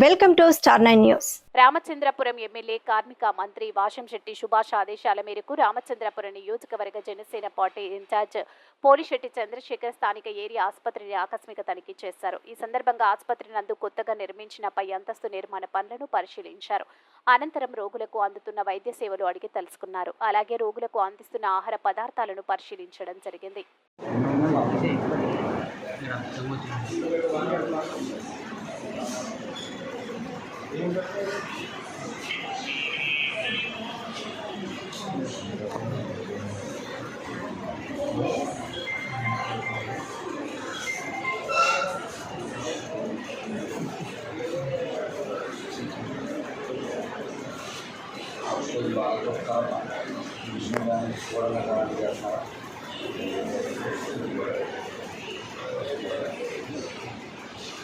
Welcome to star 9 news. Ramachandrapuram MLA కార్మిక మంత్రి వాషంశెట్టి సుభాష్ ఆదేశాల మేరకు రామచంద్రపురం నియోజకవర్గ జనసేన పార్టీ ఇన్ఛార్జ్ పోలిశెట్టి చంద్రశేఖర్ స్థానిక ఏరియా ఆసుపత్రిని ఆకస్మిక తనిఖీ చేశారు. ఈ సందర్భంగా ఆసుపత్రి నందు కొత్తగా నిర్మించిన పై అంతస్తు నిర్మాణ పనులను పరిశీలించారు. అనంతరం రోగులకు అందుతున్న వైద్య సేవలు అడిగి తెలుసుకున్నారు. అలాగే రోగులకు అందిస్తున్న ఆహార పదార్థాలను పరిశీలించడం జరిగింది.